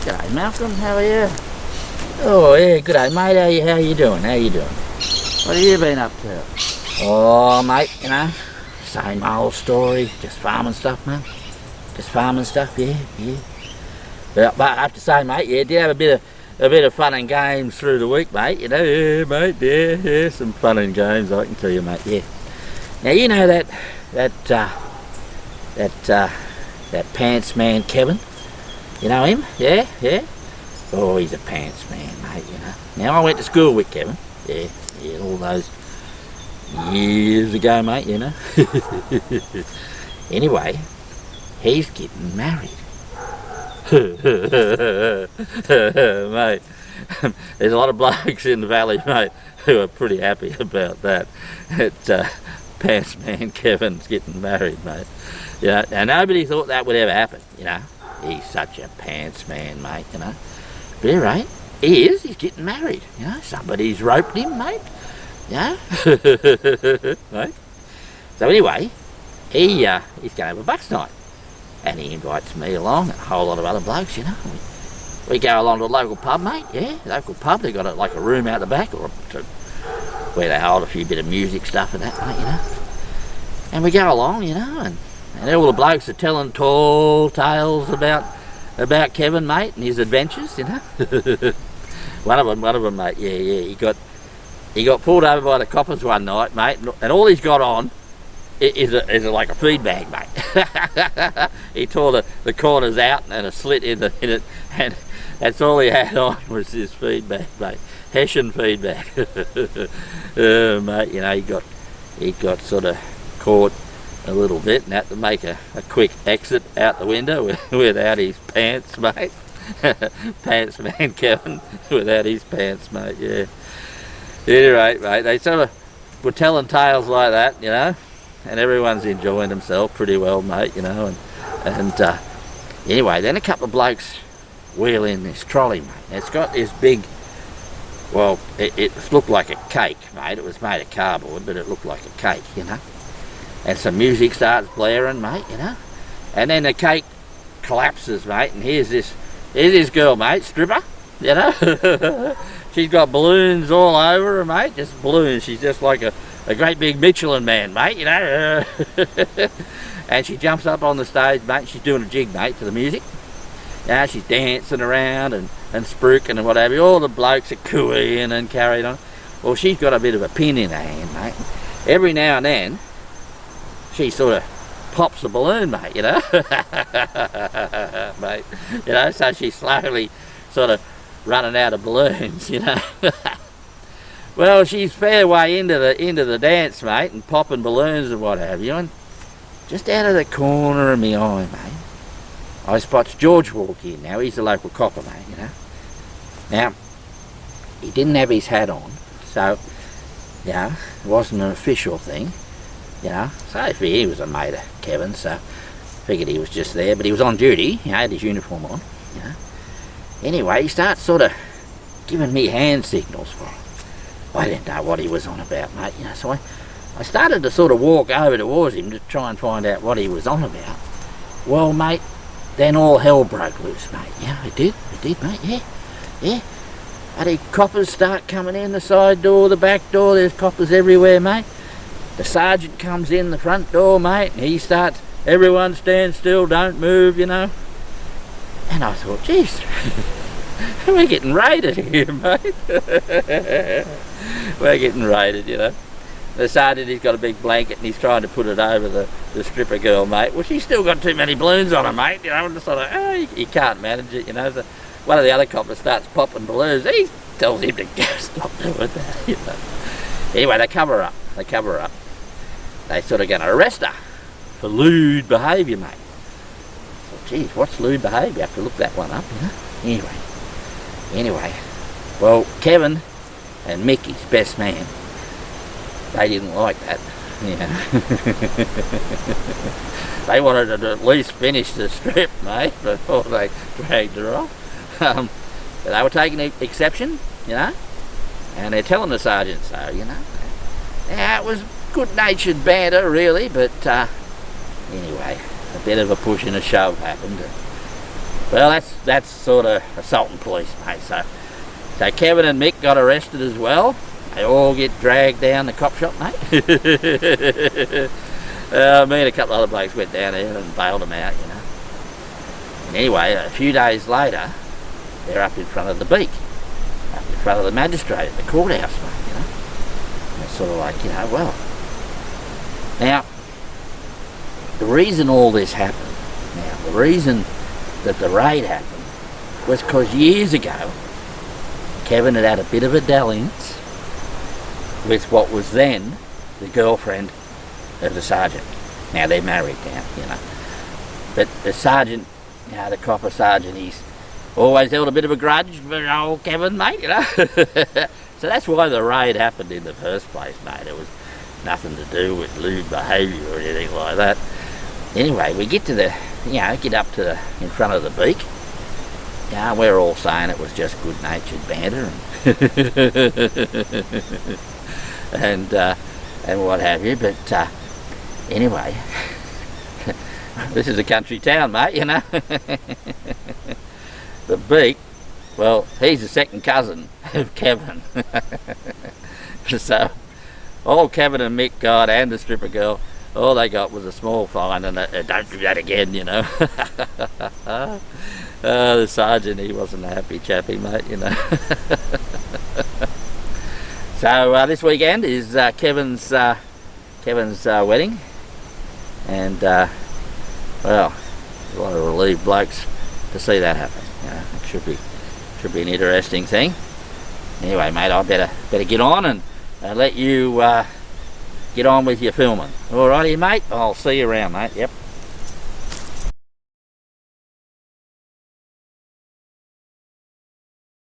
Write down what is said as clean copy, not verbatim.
G'day Malcolm, how are you? Oh yeah, g'day mate, how you doing? What have you been up to? Oh mate, you know, same old story, just farming stuff mate. Just farming stuff, yeah. But I have to say mate, yeah, did have a bit of fun and games through the week mate, you know, yeah mate, yeah, some fun and games I can tell you mate, yeah. Now you know that pants man Kevin? You know him? Yeah? Oh, he's a pants man, mate, you know. Now, I went to school with Kevin. Yeah, all those years ago, mate, you know. Anyway, he's getting married. Mate, there's a lot of blokes in the valley, mate, who are pretty happy about that. Pants man Kevin's getting married, mate. Yeah, and nobody thought that would ever happen, you know. He's such a pants man, mate, you know. But anyway, he's getting married, you know. Somebody's roped him, mate. Yeah. Right? So anyway, he's going to have a bucks night. And he invites me along and a whole lot of other blokes, you know. We go along to the local pub, mate, yeah. Local pub, they've got like a room out the back or where they hold a few bit of music stuff and that, mate, you know. And we go along, you know, and all the blokes are telling tall tales about Kevin, mate, and his adventures, you know. one of them, mate. Yeah. He got pulled over by the coppers one night, mate, and all he's got on is like a feed bag, mate. He tore the corners out and a slit in it, and that's all he had on was his feed bag, mate. Hessian feed bag. Mate, you know, he got sort of caught a little bit and had to make a quick exit out the window without his pants, mate. Pants man Kevin without his pants, mate, yeah. Anyway, mate, they sort of were telling tales like that, you know, and everyone's enjoying themselves pretty well, mate, you know, and anyway, then a couple of blokes wheel in this trolley, mate. It's got this big, well, it looked like a cake, mate. It was made of cardboard, but it looked like a cake, you know. And some music starts blaring, mate, you know. And then the cake collapses, mate, and here's this girl, mate, stripper, you know. She's got balloons all over her, mate, just balloons. She's just like a great big Michelin man, mate, you know. And she jumps up on the stage, mate, she's doing a jig, mate, to the music. You know, she's dancing around and spruiking and what have you. All the blokes are cooing and carried on. Well, she's got a bit of a pin in her hand, mate. Every now and then, she sort of pops a balloon, mate, you know. Mate, you know, so she's slowly sort of running out of balloons, you know. Well, she's fair way into the dance, mate, and popping balloons and what have you, and just out of the corner of my eye, mate, I spots George walk in. Now, he's the local copper, mate, you know. Now, he didn't have his hat on, so, you know, it wasn't an official thing. You know, so he was a mate of Kevin, so figured he was just there, but he was on duty, you know, had his uniform on, you know. Anyway, he starts sort of giving me hand signals for him. I didn't know what he was on about, mate, you know, so I started to sort of walk over towards him to try and find out what he was on about. Well, mate, then all hell broke loose, mate, yeah, it did, mate, yeah. And the coppers start coming in the side door, the back door, there's coppers everywhere, mate. The sergeant comes in the front door, mate, and he starts, everyone stand still, don't move, you know. And I thought, geez, we're getting raided here, mate. We're getting raided, you know. The sergeant, he's got a big blanket and he's trying to put it over the stripper girl, mate. Well, she's still got too many balloons on her, mate, you know, and sort of, he can't manage it, you know. So one of the other coppers starts popping balloons. He tells him to go, stop doing that, you know. Anyway, they cover her up. They sort of going to arrest her for lewd behaviour, mate. So, geez, what's lewd behaviour? I have to look that one up, you know. Anyway, well, Kevin and Mickey's best man, they didn't like that, you know. They wanted to at least finish the strip, mate, before they dragged her off. But they were taking exception, you know, and they're telling the sergeant so, you know. Yeah, it was good-natured banter, really, but anyway, a bit of a push and a shove happened. Well, that's sort of assaulting police, mate. So Kevin and Mick got arrested as well. They all get dragged down the cop shop, mate. Me and a couple of other blokes went down there and bailed them out, you know. And anyway, a few days later, they're up in front of the beak, up in front of the magistrate at the courthouse, mate, you know. And it's sort of like, you know, well. Now, the reason all this happened, the reason that the raid happened was because years ago, Kevin had a bit of a dalliance with what was then the girlfriend of the sergeant. Now they're married now, you know. But the sergeant, you know, the copper sergeant, he's always held a bit of a grudge for old Kevin, mate, you know. So that's why the raid happened in the first place, mate. It was nothing to do with lewd behaviour or anything like that. Anyway, we get to the, you know, get up to the, in front of the beak. Yeah, we're all saying it was just good-natured banter and what have you. But anyway, this is a country town, mate, you know. The beak, well, he's the second cousin of Kevin. So all Kevin and Mick got, and the stripper girl, all they got was a small fine and don't do that again, you know. The sergeant, he wasn't a happy chappy, mate, you know. So this weekend is Kevin's wedding, and well, a lot of relieved blokes to see that happen. You know, it should be an interesting thing. Anyway, mate, I better get on and let you get on with your filming. Alrighty, mate. I'll see you around, mate. Yep.